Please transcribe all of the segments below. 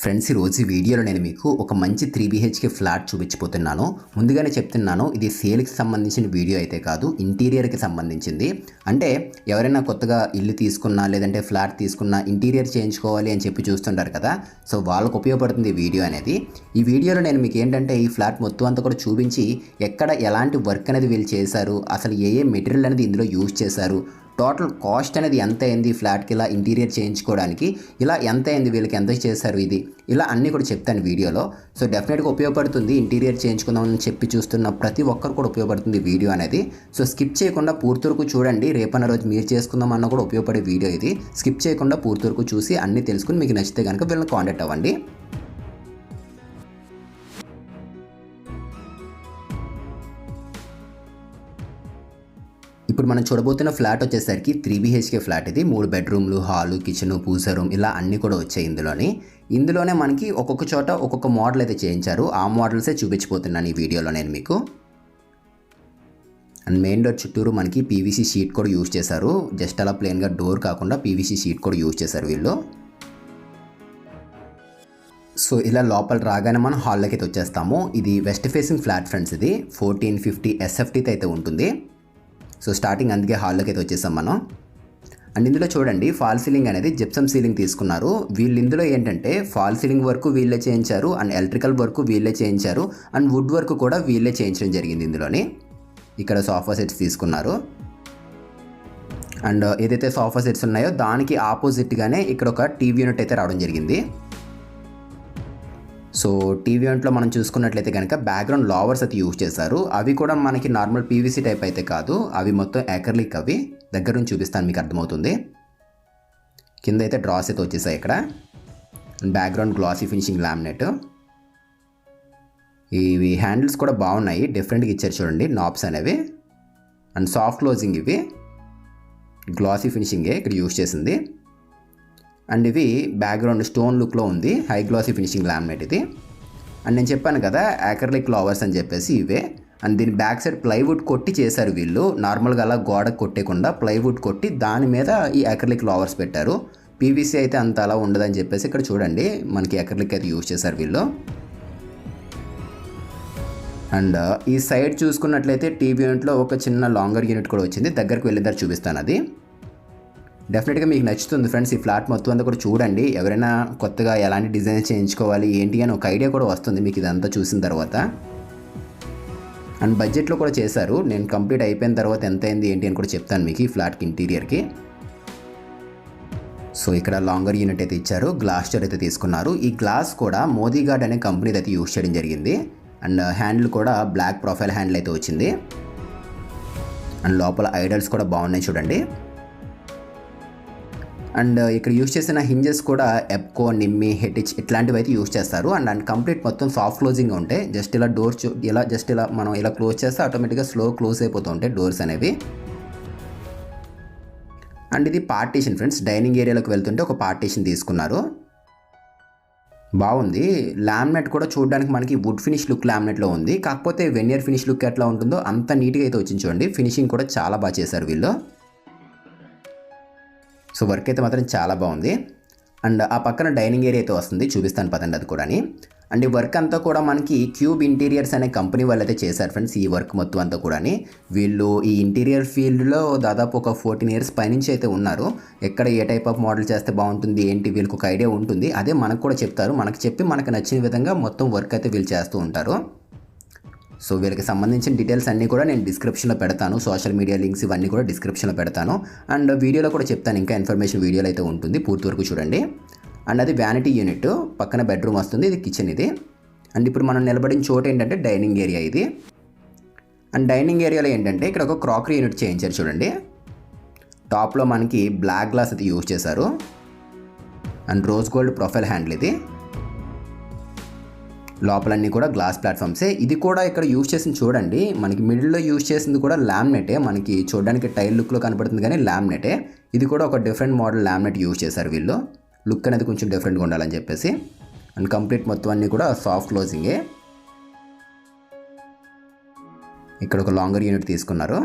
Friends, ఈరోజు ఈ వీడియోలో నేను మీకు ఒక మంచి 3 BHK ఫ్లాట్ చూపించబోతున్నాను. ముందుగానే చెప్తున్నాను, ఇది సేల్కి సంబంధించిన వీడియో అయితే కాదు, ఇంటీరియర్కి సంబంధించింది. అంటే ఎవరైనా కొత్తగా ఇల్లు తీసుకున్నా లేదంటే ఫ్లాట్ తీసుకున్నా ఇంటీరియర్ చేయించుకోవాలి అని చెప్పి చూస్తుంటారు కదా, సో వాళ్ళకు ఉపయోగపడుతుంది ఈ వీడియో అనేది. ఈ వీడియోలో నేను మీకు ఏంటంటే ఈ ఫ్లాట్ మొత్తం అంతా కూడా చూపించి ఎక్కడ ఎలాంటి వర్క్ అనేది వీళ్ళు చేశారు, అసలు ఏ మెటీరియల్ అనేది ఇందులో యూజ్ చేశారు, టోటల్ కాస్ట్ అనేది ఎంత అయింది ఫ్లాట్కి ఇలా ఇంటీరియర్ చేయించుకోవడానికి, ఇలా ఎంత అయింది, వీళ్ళకి ఎంత చేశారు, ఇది ఇలా అన్నీ కూడా చెప్తాను వీడియోలో. సో డెఫినెట్గా ఉపయోగపడుతుంది, ఇంటీరియర్ చేయించుకుందామని చెప్పి చూస్తున్న ప్రతి ఒక్కరు కూడా ఉపయోగపడుతుంది వీడియో అనేది. సో స్కిప్ చేయకుండా పూర్తి వరకు చూడండి. రేపన్న రోజు మీరు చేసుకుందామన్నా కూడా ఉపయోగపడే వీడియో ఇది. స్కిప్ చేయకుండా పూర్తి వరకు చూసి అన్నీ తెలుసుకుని మీకు నచ్చితే కనుక వీళ్ళని కాంటాక్ట్ అవ్వండి. ఇప్పుడు మనం చూడబోతున్న ఫ్లాట్ వచ్చేసరికి 3 BHK ఫ్లాట్. ఇది 3 బెడ్రూమ్లు, హాలు, కిచెన్, పూజా రూమ్ ఇలా అన్నీ కూడా వచ్చాయి ఇందులోనే మనకి ఒక్కొక్క చోట ఒక్కొక్క మోడల్ అయితే చేయించారు. ఆ మోడల్సే చూపించబోతున్నాను ఈ వీడియోలో నేను మీకు. అండ్ మెయిన్ డోర్ చుట్టూరు మనకి PVC షీట్ కూడా యూజ్ చేశారు. జస్ట్ అలా ప్లెయిన్గా డోర్ కాకుండా PVC షీట్ కూడా యూజ్ చేశారు వీళ్ళు. సో ఇలా లోపల రాగానే మనం హాల్లోకి అయితే వచ్చేస్తాము. ఇది వెస్ట్ ఫేసింగ్ ఫ్లాట్ ఫ్రెండ్స్. ఇది 1450 SFTతో అయితే ఉంటుంది. సో స్టార్టింగ్ అందుకే హాల్లోకి అయితే వచ్చేసాం మనం. అండ్ ఇందులో చూడండి, ఫాల్ సీలింగ్ అనేది జిప్సమ్ సీలింగ్ తీసుకున్నారు వీళ్ళు. ఇందులో ఏంటంటే ఫాల్ సీలింగ్ వర్క్ వీళ్ళే చేయించారు, అండ్ ఎలక్ట్రికల్ వర్క్ వీళ్ళే చేయించారు, అండ్ వుడ్ వర్క్ కూడా వీళ్ళే చేయించడం జరిగింది ఇందులోని. ఇక్కడ సోఫా సెట్స్ తీసుకున్నారు. అండ్ ఏదైతే సోఫా సెట్స్ ఉన్నాయో దానికి ఆపోజిట్గానే ఇక్కడ ఒక టీవీ యూనిట్ అయితే రావడం జరిగింది. సో టీవీ యూనిట్లో మనం చూసుకున్నట్లయితే కనుక బ్యాక్గ్రౌండ్ లావర్స్ అయితే యూజ్ చేశారు. అవి కూడా మనకి నార్మల్ PVC టైప్ అయితే కాదు, అవి మొత్తం యాక్రిలిక్. అవి దగ్గర నుంచి చూపిస్తాను, మీకు అర్థమవుతుంది. కింద అయితే డ్రాస్ అయితే వచ్చేసాయి ఇక్కడ. Background glossy finishing laminate. ఇవి హ్యాండిల్స్ కూడా బాగున్నాయి, డిఫరెంట్గా ఇచ్చారు చూడండి నాబ్స్ అనేవి. అండ్ సాఫ్ట్ క్లోజింగ్, ఇవి గ్లాసీ ఫినిషింగే ఇక్కడ యూజ్ చేసింది. అండ్ ఇవి బ్యాక్గ్రౌండ్ స్టోన్ లుక్లో ఉంది, హై గ్లాసీ ఫినిషింగ్ లామినేట్ ఇది. అండ్ నేను చెప్పాను కదా యాక్రిలిక్ ఫ్లవర్స్ అని చెప్పేసి, ఇవే. అండ్ దీని బ్యాక్ సైడ్ ప్లైవుడ్ కొట్టి చేశారు వీళ్ళు. నార్మల్గా అలా గోడకు కొట్టేయకుండా ప్లైవుడ్ కొట్టి దాని మీద ఈ యాక్రిలిక్ ఫ్లవర్స్ పెట్టారు. PVC అయితే అంత అలా ఉండదని చెప్పేసి ఇక్కడ చూడండి మనకి యాక్రిలిక్ అయితే యూజ్ చేశారు వీళ్ళు. అండ్ ఈ సైడ్ చూసుకున్నట్లయితే టీవీ యూనిట్లో ఒక చిన్న లాంగర్ యూనిట్ కూడా వచ్చింది. దగ్గరికి వెళ్ళేదారు చూపిస్తాను, అది డెఫినెట్గా మీకు నచ్చుతుంది ఫ్రెండ్స్. ఈ ఫ్లాట్ మొత్తం అంతా కూడా చూడండి. ఎవరైనా కొత్తగా ఎలాంటి డిజైన్స్ చేయించుకోవాలి ఏంటి అని ఒక ఐడియా కూడా వస్తుంది మీకు ఇదంతా చూసిన తర్వాత. అండ్ బడ్జెట్లో కూడా చేశారు. నేను కంప్లీట్ అయిపోయిన తర్వాత ఎంత అయింది ఏంటి అని కూడా చెప్తాను మీకు ఈ ఫ్లాట్కి ఇంటీరియర్కి. సో ఇక్కడ లాంగర్ యూనిట్ అయితే ఇచ్చారు, గ్లాస్ డోర్ అయితే తీసుకున్నారు. ఈ గ్లాస్ కూడా మోదీ గార్డ్ అనే కంపెనీది అయితే యూజ్ చేయడం జరిగింది. అండ్ హ్యాండిల్ కూడా బ్లాక్ ప్రొఫైల్ హ్యాండిల్ అయితే వచ్చింది. అండ్ లోపల ఐడల్స్ కూడా బాగున్నాయి చూడండి. అండ్ ఇక్కడ యూజ్ చేసిన హింజెస్ కూడా ఎప్కో, నిమ్మి, హెటిచ్ ఇట్లాంటివి అయితే యూజ్ చేస్తారు. అండ్ కంప్లీట్ మొత్తం సాఫ్ట్ క్లోజింగ్ ఉంటాయి. జస్ట్ ఇలా డోర్స్ ఇలా మనం ఇలా క్లోజ్ చేస్తే ఆటోమేటిక్గా స్లో క్లోజ్ అయిపోతూ ఉంటాయి డోర్స్ అనేవి. అండ్ ఇది పార్టీషన్ ఫ్రెండ్స్. డైనింగ్ ఏరియాలోకి వెళ్తుంటే ఒక పార్టీషన్ తీసుకున్నారు, బాగుంది. లామినేట్ కూడా చూడడానికి మనకి వుడ్ ఫినిష్ లుక్ లామినేట్లో ఉంది, కాకపోతే వెనియర్ ఫినిష్ లుక్ ఎట్లా ఉంటుందో అంత నీట్గా అయితే వచ్చింది చూడండి. ఫినిషింగ్ కూడా చాలా బాగా చేశారు వీళ్ళు. సో వర్క్ అయితే మాత్రం చాలా బాగుంది. అండ్ ఆ పక్కన డైనింగ్ ఏరియా అయితే వస్తుంది, చూపిస్తాను పదండి అది కూడా. అండ్ ఈ వర్క్ అంతా కూడా మనకి క్యూబ్ ఇంటీరియర్స్ అనే కంపెనీ వాళ్ళు అయితే చేశారు ఫ్రెండ్స్. ఈ వర్క్ మొత్తం అంతా కూడా వీళ్ళు ఈ ఇంటీరియర్ ఫీల్డ్లో దాదాపు ఒక 14 years పైనుంచి అయితే ఉన్నారు. ఎక్కడ ఏ టైప్ ఆఫ్ మోడల్ చేస్తే బాగుంటుంది ఏంటి వీళ్ళకి ఒక ఐడియా ఉంటుంది. అదే మనకు కూడా చెప్తారు, మనకు చెప్పి మనకు నచ్చిన విధంగా మొత్తం వర్క్ అయితే వీళ్ళు చేస్తూ ఉంటారు. సో వీళ్ళకి సంబంధించిన డీటెయిల్స్ అన్నీ కూడా నేను డిస్క్రిప్షన్లో పెడతాను. సోషల్ మీడియా లింక్స్ ఇవన్నీ కూడా డిస్క్రిప్షన్లో పెడతాను. అండ్ వీడియోలో కూడా చెప్తాను, ఇంకా ఇన్ఫర్మేషన్ వీడియోలో అయితే ఉంటుంది, పూర్తి వరకు చూడండి. అండ్ అది వ్యానిటీ యూనిట్, పక్కన బెడ్రూమ్ వస్తుంది, ఇది కిచెన్ ఇది. అండ్ ఇప్పుడు మనం నిలబడిన చోటు ఏంటంటే డైనింగ్ ఏరియా ఇది. అండ్ డైనింగ్ ఏరియాలో ఏంటంటే ఇక్కడ ఒక క్రాకరీ యూనిట్ చేయించారు చూడండి. టాప్లో మనకి బ్లాక్ గ్లాస్ అయితే యూజ్ చేశారు. And rose gold profile handle ఇది. లోపలన్నీ కూడా గ్లాస్ ప్లాట్ఫామ్సే. ఇది కూడా ఇక్కడ యూజ్ చేసింది చూడండి, మనకి మిడిల్లో యూజ్ చేసింది కూడా లామినేటే. మనకి చూడడానికి టైల్ లుక్లో కనపడుతుంది కానీ లామినేటే. ఇది కూడా ఒక డిఫరెంట్ మోడల్ లామినేట్ యూజ్ చేశారు వీళ్ళు, లుక్ అనేది కొంచెం డిఫరెంట్గా ఉండాలని చెప్పేసి. అండ్ కంప్లీట్ మొత్తం అన్నీ కూడా సాఫ్ట్ క్లోజింగే. ఇక్కడ ఒక లాంగర్ యూనిట్ తీసుకున్నారు.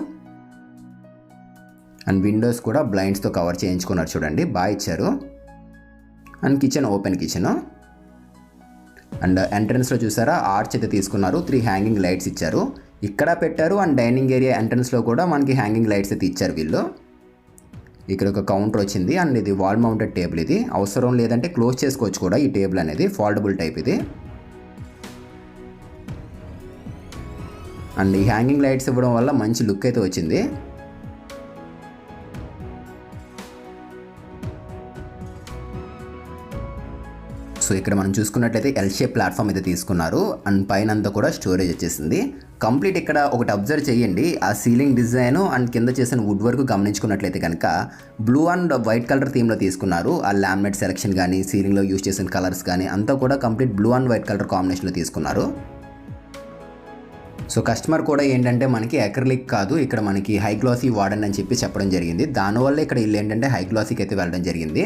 అండ్ విండోస్ కూడా బ్లైండ్స్తో కవర్ చేయించుకున్నారు చూడండి, బాగా ఇచ్చారు. And kitchen open kitchen. And ఎంట్రన్స్లో చూసారా ఆర్చ్ అయితే తీసుకున్నారు, 3 హ్యాంగింగ్ లైట్స్ ఇచ్చారు, ఇక్కడ పెట్టారు. అండ్ డైనింగ్ ఏరియా ఎంట్రన్స్లో కూడా మనకి హ్యాంగింగ్ లైట్స్ అయితే ఇచ్చారు వీళ్ళు. ఇక్కడ ఒక కౌంటర్ వచ్చింది. అండ్ ఇది వాల్ మౌంటెడ్ టేబుల్, ఇది అవసరం లేదంటే క్లోజ్ చేసుకోవచ్చు కూడా. ఈ టేబుల్ అనేది ఫోల్డబుల్ టైప్ ఇది. అండ్ ఈ హ్యాంగింగ్ లైట్స్ ఇవ్వడం వల్ల మంచి లుక్ అయితే వచ్చింది. సో ఇక్కడ మనం చూసుకున్నట్లయితే ఎల్ షేప్ ప్లాట్ఫామ్ అయితే తీసుకున్నారు. అండ్ పైన అంతా కూడా స్టోరేజ్ వచ్చేసింది కంప్లీట్. ఇక్కడ ఒకటి అబ్జర్వ్ చేయండి, ఆ సీలింగ్ డిజైన్ అండ్ కింద చేసిన వుడ్ వర్క్ గమనించుకున్నట్లయితే కనుక బ్లూ అండ్ వైట్ కలర్ థీమ్లో తీసుకున్నారు. ఆ లామినేట్ సెలెక్షన్ కానీ సీలింగ్లో యూజ్ చేసిన కలర్స్ కానీ అంతా కూడా complete blue and white colour కాంబినేషన్లో తీసుకున్నారు. సో కస్టమర్ కూడా ఏంటంటే మనకి అక్రిలిక్ కాదు, ఇక్కడ మనకి హై గ్లాసీ వాడండి అని చెప్పడం జరిగింది. దానివల్ల ఇక్కడ వీళ్ళు ఏంటంటే హై గ్లాసీకి అయితే వెళ్ళడం జరిగింది.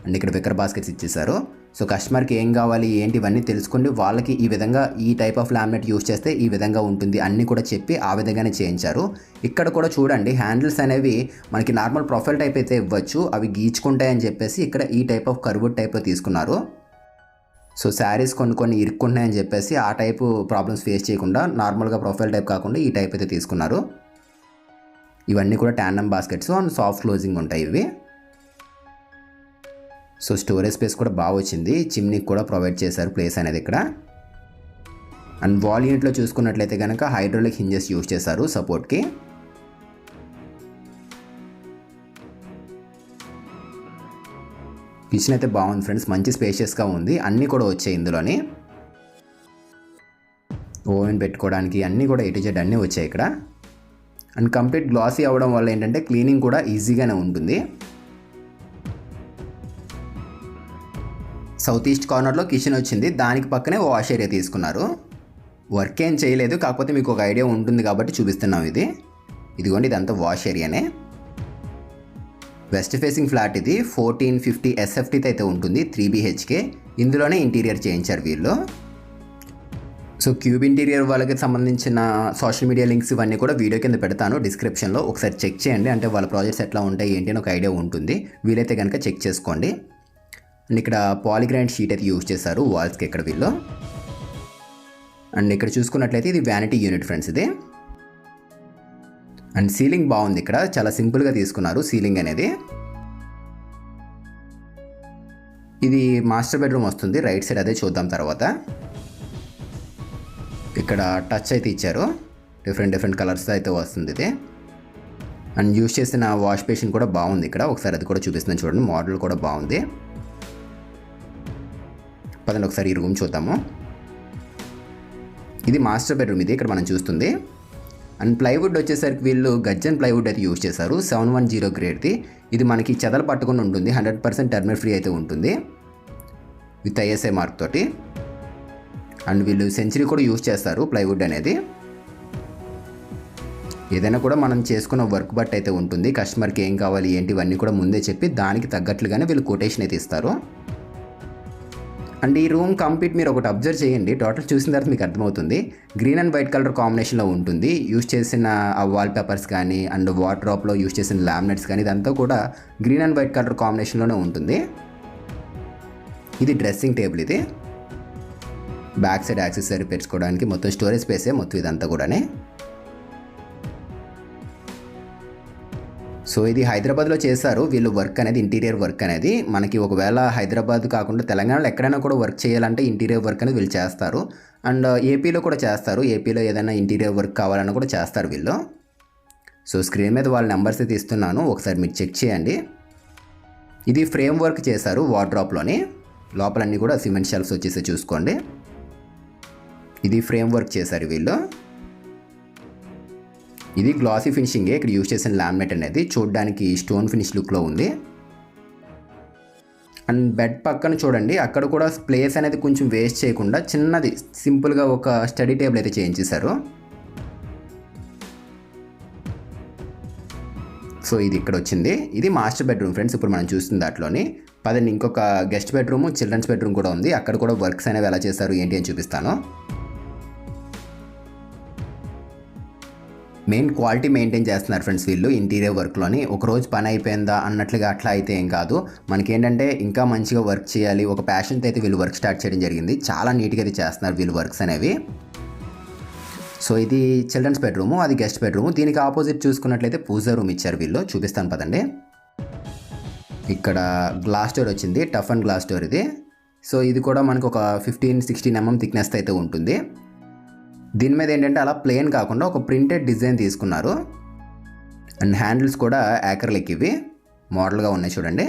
అండ్ ఇక్కడ వికర్ బాస్కెట్స్ ఇచ్చేసారు. సో కస్టమర్కి ఏం కావాలి ఏంటి ఇవన్నీ తెలుసుకోండి, వాళ్ళకి ఈ విధంగా ఈ టైప్ ఆఫ్ లామినేట్ యూజ్ చేస్తే ఈ విధంగా ఉంటుంది అన్నీ కూడా చెప్పి ఆ విధంగానే చేయించారు. ఇక్కడ కూడా చూడండి హ్యాండిల్స్ అనేవి మనకి నార్మల్ ప్రొఫైల్ టైప్ అయితే ఇవ్వచ్చు, అవి గీచుకుంటాయని చెప్పేసి ఇక్కడ ఈ టైప్ ఆఫ్ కర్వ్డ్ టైప్లో తీసుకున్నారు. సో శారీస్ కొన్ని ఇరుక్కుంటున్నాయని చెప్పేసి ఆ టైపు ప్రాబ్లమ్స్ ఫేస్ చేయకుండా నార్మల్గా ప్రొఫైల్ టైప్ కాకుండా ఈ టైప్ అయితే తీసుకున్నారు. ఇవన్నీ కూడా tandem baskets and soft closing ఉంటాయి ఇవి. సో స్టోరేజ్ స్పేస్ కూడా బాగా వచ్చింది, చిమ్నీకి కూడా ప్రొవైడ్ చేశారు ప్లేస్ అనేది ఇక్కడ. అండ్ వాల్ యూనిట్లో చూసుకున్నట్లయితే కనుక హైడ్రాలిక్ హింజెస్ యూజ్ చేశారు సపోర్ట్కి. కిచెన్ అయితే బాగుంది ఫ్రెండ్స్, మంచి స్పేషియస్గా ఉంది, అన్నీ కూడా వచ్చాయి ఇందులోని. ఓవెన్ పెట్టుకోవడానికి అన్నీ కూడా A to Z అన్నీ వచ్చాయి ఇక్కడ. అండ్ కంప్లీట్ గ్లాసీ అవ్వడం వల్ల ఏంటంటే క్లీనింగ్ కూడా ఈజీగానే ఉంటుంది. సౌత్ ఈస్ట్ కార్నర్లో కిచెన్ వచ్చింది, దానికి పక్కనే వాష్ ఏరియా తీసుకున్నారు. వర్క్ ఏం చేయలేదు, కాకపోతే మీకు ఒక ఐడియా ఉంటుంది కాబట్టి చూపిస్తున్నాం ఇది. ఇదిగోండి ఇదంతా వాష్ ఏరియానే. వెస్ట్ ఫేసింగ్ ఫ్లాట్ ఇది, 1450 SFT అయితే ఉంటుంది, 3 BHK. ఇందులోనే ఇంటీరియర్ చేయించారు వీళ్ళు. సో క్యూబ్ ఇంటీరియర్ వాళ్ళకి సంబంధించిన సోషల్ మీడియా లింక్స్ ఇవన్నీ కూడా వీడియో కింద పెడతాను డిస్క్రిప్షన్లో, ఒకసారి చెక్ చేయండి. అంటే వాళ్ళ ప్రాజెక్ట్స్ ఎట్లా ఉంటాయి ఏంటి అని ఒక ఐడియా ఉంటుంది, వీలైతే కనుక చెక్ చేసుకోండి. అండ్ ఇక్కడ పాలిగ్రాండ్ షీట్ అయితే యూజ్ చేశారు వాల్స్కి ఇక్కడ వీళ్ళు. అండ్ ఇక్కడ చూసుకున్నట్లయితే ఇది వ్యానిటీ యూనిట్ ఫ్రెండ్స్ ఇది. అండ్ సీలింగ్ బాగుంది, ఇక్కడ చాలా సింపుల్గా తీసుకున్నారు సీలింగ్ అనేది. ఇది మాస్టర్ బెడ్రూమ్ వస్తుంది రైట్ సైడ్, అదే చూద్దాం తర్వాత. ఇక్కడ టచ్ అయితే ఇచ్చారు, డిఫరెంట్ కలర్స్ అయితే వస్తుంది ఇది. అండ్ యూజ్ చేసిన వాష్ బేసిన్ కూడా బాగుంది ఇక్కడ, ఒకసారి అది కూడా చూపిస్తున్నాను చూడండి, మోడల్ కూడా బాగుంది. పదండి ఒకసారి ఈ రూమ్ చూద్దాము. ఇది మాస్టర్ బెడ్రూమ్ ఇది ఇక్కడ మనం చూస్తుంది. అండ్ ప్లైవుడ్ వచ్చేసరికి వీళ్ళు గజ్జన్ ప్లైవుడ్ అయితే యూజ్ చేశారు, 710 గ్రేడ్ది. ఇది మనకి చెదలు పట్టుకుని ఉంటుంది, 100% టర్మర్ ఫ్రీ అయితే ఉంటుంది విత్ ISI మార్క్ తోటి. అండ్ వీళ్ళు సెంచరీ కూడా యూజ్ చేస్తారు ప్లైవుడ్ అనేది. ఏదైనా కూడా మనం చేసుకున్న వర్క్ బట్ అయితే ఉంటుంది, కస్టమర్కి ఏం కావాలి ఏంటి ఇవన్నీ కూడా ముందే చెప్పి దానికి తగ్గట్లుగానే వీళ్ళు కొటేషన్ అయితే ఇస్తారు. అండ్ ఈ రూమ్ కంప్లీట్ మీరు ఒకటి అబ్జర్వ్ చేయండి, టోటల్ చూసిన తర్వాత మీకు అర్థమవుతుంది. గ్రీన్ అండ్ వైట్ కలర్ కాంబినేషన్లో ఉంటుంది. యూజ్ చేసిన ఆ వాల్ పేపర్స్ కానీ అండ్ వార్డ్రోబ్లో యూజ్ చేసిన లామినేట్స్ కానీ ఇదంతా కూడా గ్రీన్ అండ్ వైట్ కలర్ కాంబినేషన్లోనే ఉంటుంది. ఇది డ్రెస్సింగ్ టేబుల్, ఇది బ్యాక్ సైడ్ యాక్సెసరీ పెట్టుకోవడానికి మొత్తం స్టోరేజ్ స్పేసే మొత్తం ఇదంతా కూడానే. సో ఇది హైదరాబాద్లో చేశారు వీళ్ళు వర్క్ అనేది, ఇంటీరియర్ వర్క్ అనేది. మనకి ఒకవేళ హైదరాబాద్ కాకుండా తెలంగాణలో ఎక్కడైనా కూడా వర్క్ చేయాలంటే ఇంటీరియర్ వర్క్ అనేది వీళ్ళు చేస్తారు. అండ్ ఏపీలో కూడా చేస్తారు, ఏపీలో ఏదైనా ఇంటీరియర్ వర్క్ కావాలన్నా కూడా చేస్తారు వీళ్ళు. సో స్క్రీన్ మీద వాళ్ళ నెంబర్స్ అయితే ఇస్తున్నాను, ఒకసారి మీరు చెక్ చేయండి. ఇది ఫ్రేమ్ వర్క్ చేశారు వార్డ్రోబ్లోని, లోపలన్నీ కూడా సిమెంట్ షెల్ఫ్స్ వచ్చేసి చూసుకోండి. ఇది ఫ్రేమ్ వర్క్ చేశారు వీళ్ళు. ఇది గ్లాసీ ఫినిషింగే, ఇక్కడ యూజ్ చేసిన లామినేట్ అనేది చూడడానికి స్టోన్ ఫినిష్ లుక్లో ఉంది. అండ్ బెడ్ పక్కన చూడండి, అక్కడ కూడా ప్లేస్ అనేది కొంచెం వేస్ట్ చేయకుండా చిన్నది సింపుల్గా ఒక స్టడీ టేబుల్ అయితే చేయించేశారు. సో ఇది ఇక్కడ వచ్చింది, ఇది మాస్టర్ బెడ్రూమ్ ఫ్రెండ్స్. ఇప్పుడు మనం చూస్తుంది దాంట్లోని పదండి ఇంకొక గెస్ట్ బెడ్రూమ్, చిల్డ్రన్స్ బెడ్రూమ్ కూడా ఉంది. అక్కడ కూడా వర్క్స్ అనేవి ఎలా చేస్తారు ఏంటి అని చూపిస్తాను. మెయిన్ క్వాలిటీ మెయింటైన్ చేస్తున్నారు ఫ్రెండ్స్ వీళ్ళు ఇంటీరియర్ వర్క్లోని. ఒకరోజు పని అయిపోయిందా అన్నట్లుగా అట్లా అయితే ఏం కాదు. మనకేంటంటే ఇంకా మంచిగా వర్క్ చేయాలి, ఒక ప్యాషన్తో అయితే వీళ్ళు వర్క్ స్టార్ట్ చేయడం జరిగింది. చాలా నీట్గా అయితే చేస్తున్నారు వీళ్ళు వర్క్స్ అనేవి. సో ఇది చిల్డ్రన్స్ బెడ్రూము, అది గెస్ట్ బెడ్రూము. దీనికి ఆపోజిట్ చూసుకున్నట్లయితే పూజా రూమ్ ఇచ్చారు వీళ్ళు. చూపిస్తాను పదండి. ఇక్కడ గ్లాస్ డోర్ వచ్చింది, టఫ్ అండ్ గ్లాస్ డోర్ ఇది. సో ఇది కూడా మనకు ఒక 15-16 mm థిక్నెస్ అయితే ఉంటుంది. దీని మీద ఏంటంటే అలా ప్లెయిన్ కాకుండా ఒక ప్రింటెడ్ డిజైన్ తీసుకున్నారు. అండ్ హ్యాండిల్స్ కూడా యాక్రిలిక్ ఇవి మోడల్గా ఉన్నాయి చూడండి.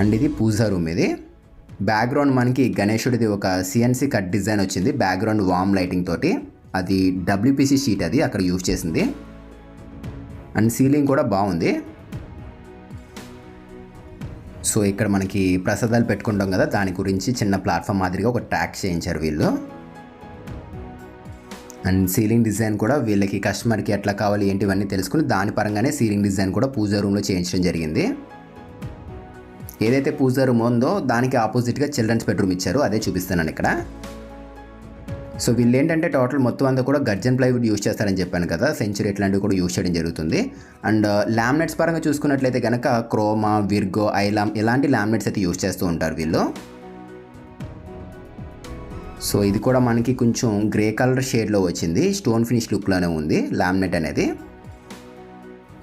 అండ్ ఇది పూజా రూమ్ ఇది. బ్యాక్గ్రౌండ్ మనకి గణేశుడిది ఒక CNC కట్ డిజైన్ వచ్చింది, బ్యాక్గ్రౌండ్ వామ్ లైటింగ్ తోటి. అది WPC షీట్ అది అక్కడ యూజ్ చేసింది. అండ్ సీలింగ్ కూడా బాగుంది. సో ఇక్కడ మనకి ప్రసాదాలు పెట్టుకుంటాం కదా, దాని గురించి చిన్న ప్లాట్ఫామ్ మాదిరిగా ఒక ట్రాక్ చేయించారు వీళ్ళు. అండ్ సీలింగ్ డిజైన్ కూడా వీళ్ళకి కస్టమర్కి ఎట్లా కావాలి ఏంటి ఇవన్నీ తెలుసుకుని దాని పరంగానే సీలింగ్ డిజైన్ కూడా పూజా రూమ్లో చేయించడం జరిగింది. ఏదైతే పూజా రూమ్ ఉందో దానికి ఆపోజిట్గా చిల్డ్రన్స్ బెడ్రూమ్ ఇచ్చారు, అదే చూపిస్తున్నాను ఇక్కడ. సో వీళ్ళు ఏంటంటే టోటల్ మొత్తం అంతా కూడా గర్జన్ ప్లైవుడ్ యూజ్ చేస్తారని చెప్పాను కదా, సెంచురీ ఇట్లాంటివి కూడా యూజ్ చేయడం జరుగుతుంది. అండ్ లామినేట్స్ పరంగా చూసుకున్నట్లయితే కనుక క్రోమా, విర్గో, ఐలామ్ ఇలాంటి లామినేట్స్ అయితే యూజ్ చేస్తూ ఉంటారు వీళ్ళు. సో ఇది కూడా మనకి కొంచెం గ్రే కలర్ షేడ్లో వచ్చింది, స్టోన్ ఫినిష్ లుక్లోనే ఉంది లామినేట్ అనేది.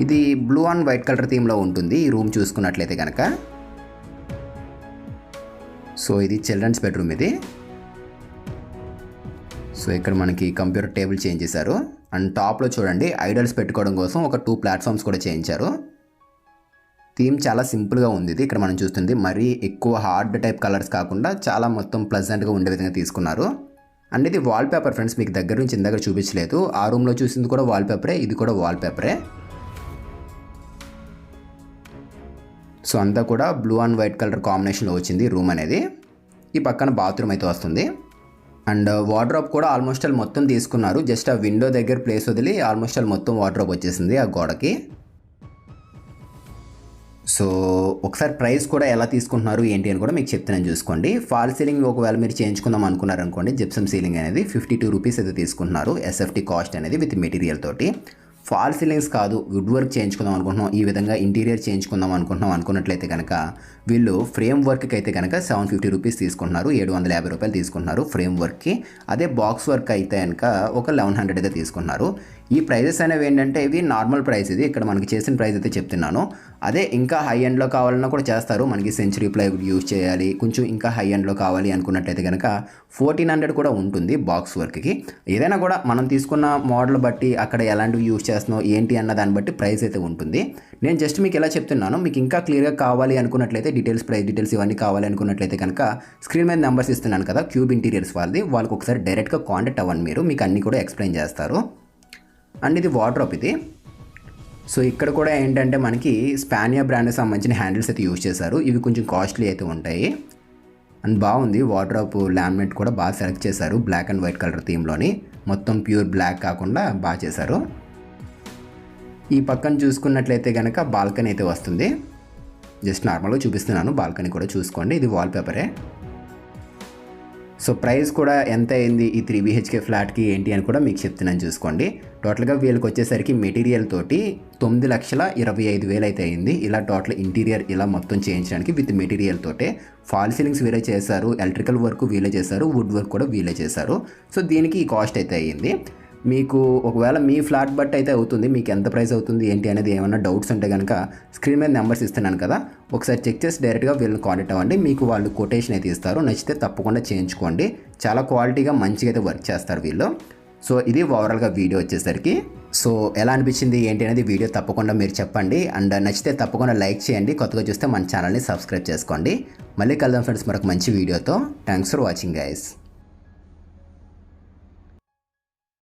ఇది బ్లూ అండ్ వైట్ కలర్ థీమ్లో ఉంటుంది ఈ రూమ్ చూసుకున్నట్లయితే కనుక. సో ఇది చిల్డ్రన్స్ బెడ్రూమ్ ఇది. సో ఇక్కడ మనకి కంప్యూటర్ టేబుల్ చేంజ్ చేశారు. అండ్ టాప్లో చూడండి ఐడల్స్ పెట్టుకోవడం కోసం ఒక 2 ప్లాట్ఫామ్స్ కూడా చేయించారు. థీమ్ చాలా సింపుల్గా ఉంది ఇది. ఇక్కడ మనం చూస్తుంది మరీ ఎక్కువ హార్డ్ టైప్ కలర్స్ కాకుండా చాలా మొత్తం ప్లెజెంట్గా ఉండే విధంగా తీసుకున్నారు. అండ్ ఇది వాల్పేపర్ ఫ్రెండ్స్, మీకు దగ్గర నుంచి ఇందాక చూపించలేదు. ఆ రూమ్లో చూసింది కూడా వాల్పేపరే, ఇది కూడా వాల్పేపరే. సో అంతా కూడా బ్లూ అండ్ వైట్ కలర్ కాంబినేషన్లో వచ్చింది రూమ్ అనేది. ఈ పక్కన బాత్రూమ్ అయితే వస్తుంది. అండ్ వార్డ్రోబ్ కూడా ఆల్మోస్ట్ ఆల్ మొత్తం తీసుకున్నారు. జస్ట్ ఆ విండో దగ్గర ప్లేస్ వదిలి ఆల్మోస్ట్ ఆల్ మొత్తం వార్డ్రోబ్ వచ్చేసింది ఆ గోడకి. సో ఒకసారి ప్రైస్ కూడా ఎలా తీసుకుంటున్నారు ఏంటి అని కూడా మీకు చెప్తున్నాను చూసుకోండి. ఫాల్ సీలింగ్ ఒకవేళ మీరు చేయించుకుందాం అనుకున్నారనుకోండి, జిప్సమ్ సీలింగ్ అనేది 52 రూపీస్ అయితే తీసుకుంటున్నారు, SFT కాస్ట్ అనేది విత్ మెటీరియల్ తోటి. ఫాల్ సీలింగ్స్ కాదు, వుడ్ వర్క్ చేయించుకుందాం అనుకుంటున్నాం, ఈ విధంగా ఇంటీరియర్ చేయించుకుందాం అనుకున్నట్లయితే కనుక వీళ్ళు ఫ్రేమ్ వర్క్కి అయితే కనుక 750 రూపీస్ తీసుకుంటున్నారు, 750 రూపాయలు తీసుకుంటున్నారు ఫ్రేమ్ వర్క్కి. అదే బాక్స్ వర్క్ అయితే కనుక ఒక 1100 అయితే తీసుకుంటున్నారు. ఈ ప్రైజెస్ అనేవి ఏంటంటే ఇవి నార్మల్ ప్రైస్, ఇది ఇక్కడ మనకి చేసిన ప్రైస్ అయితే చెప్తున్నాను. అదే ఇంకా హై ఎండ్లో కావాలన్నా కూడా చేస్తారు. మనకి సెంచురీ ప్లైవుడ్ యూజ్ చేయాలి, కొంచెం ఇంకా హై ఎండ్లో కావాలి అనుకున్నట్లయితే కనుక 1400 కూడా ఉంటుంది బాక్స్ వర్క్కి. ఏదైనా కూడా మనం తీసుకున్న మోడల్ బట్టి అక్కడ ఎలాంటివి యూజ్ చేస్తున్నాం ఏంటి అన్న దాన్ని బట్టి ప్రైస్ అయితే ఉంటుంది. నేను జస్ట్ మీకు ఎలా చెప్తున్నాను, మీకు ఇంకా క్లియర్గా కావాలి అనుకున్నట్లయితే ప్రైస్ డీటెయిల్స్ ఇవన్నీ కావాలి అనుకున్నట్లయితే కనుక స్క్రీన్ మీద నెంబర్స్ ఇస్తున్నాను కదా, క్యూబ్ ఇంటీరియర్స్ వాళ్ళకి ఒకసారి డైరెక్ట్గా కాంటాక్ట్ అవ్వండి మీరు, మీకు అన్నీ కూడా ఎక్స్ప్లెయిన్ చేస్తారు. అండ్ ఇది వార్డ్రోబ్ ఇది. సో ఇక్కడ కూడా ఏంటంటే మనకి స్పానియా బ్రాండ్కి సంబంధించిన హ్యాండిల్స్ అయితే యూజ్ చేశారు. ఇవి కొంచెం కాస్ట్లీ అయితే ఉంటాయి. అండ్ బాగుంది వార్డ్రోబ్ లామినేట్ కూడా బాగా సెలెక్ట్ చేశారు, బ్లాక్ అండ్ వైట్ కలర్ థీమ్లోని. మొత్తం ప్యూర్ బ్లాక్ కాకుండా బాగా చేశారు. ఈ పక్కన చూసుకున్నట్లయితే కనుక బాల్కనీ అయితే వస్తుంది. జస్ట్ నార్మల్గా చూపిస్తున్నాను, బాల్కనీ కూడా చూసుకోండి. ఇది వాల్పేపరే. సో ప్రైస్ కూడా ఎంత అయింది ఈ 3 BHK ఫ్లాట్కి ఏంటి అని కూడా మీకు చెప్తున్నాను చూసుకోండి. టోటల్గా వీళ్ళకి వచ్చేసరికి మెటీరియల్ తోటి 9,25,000 అయితే అయింది. ఇలా టోటల్ ఇంటీరియర్ ఇలా మొత్తం చేయించడానికి విత్ మెటీరియల్ తోటే. ఫాల్ సీలింగ్స్ వీళ్ళే చేశారు, ఎలక్ట్రికల్ వర్క్ వీళ్ళే చేశారు, వుడ్ వర్క్ కూడా వీళ్ళే చేశారు. సో దీనికి ఈ కాస్ట్ అయితే అయ్యింది. మీకు ఒకవేళ మీ ఫ్లాట్ బట్ అయితే అవుతుంది, మీకు ఎంత ప్రైస్ అవుతుంది ఏంటి అనేది ఏమైనా డౌట్స్ ఉంటే కనుక స్క్రీన్ మీద నెంబర్స్ ఇస్తున్నాను కదా, ఒకసారి చెక్ చేసి డైరెక్ట్గా వీళ్ళని కాంటాక్ట్ అవ్వండి. మీకు వాళ్ళు కొటేషన్ అయితే ఇస్తారు, నచ్చితే తప్పకుండా చేయించుకోండి. చాలా క్వాలిటీగా మంచిగా అయితే వర్క్ చేస్తారు వీళ్ళు. సో ఇది ఓవరాల్గా వీడియో వచ్చేసరికి. సో ఎలా అనిపించింది ఏంటి అనేది వీడియో తప్పకుండా మీరు చెప్పండి. అండ్ నచ్చితే తప్పకుండా లైక్ చేయండి, కొత్తగా చూస్తే మన ఛానల్ని సబ్స్క్రైబ్ చేసుకోండి. మళ్ళీ కలుద్దాం ఫ్రెండ్స్ మరొక మంచి వీడియోతో. Thanks for watching guys.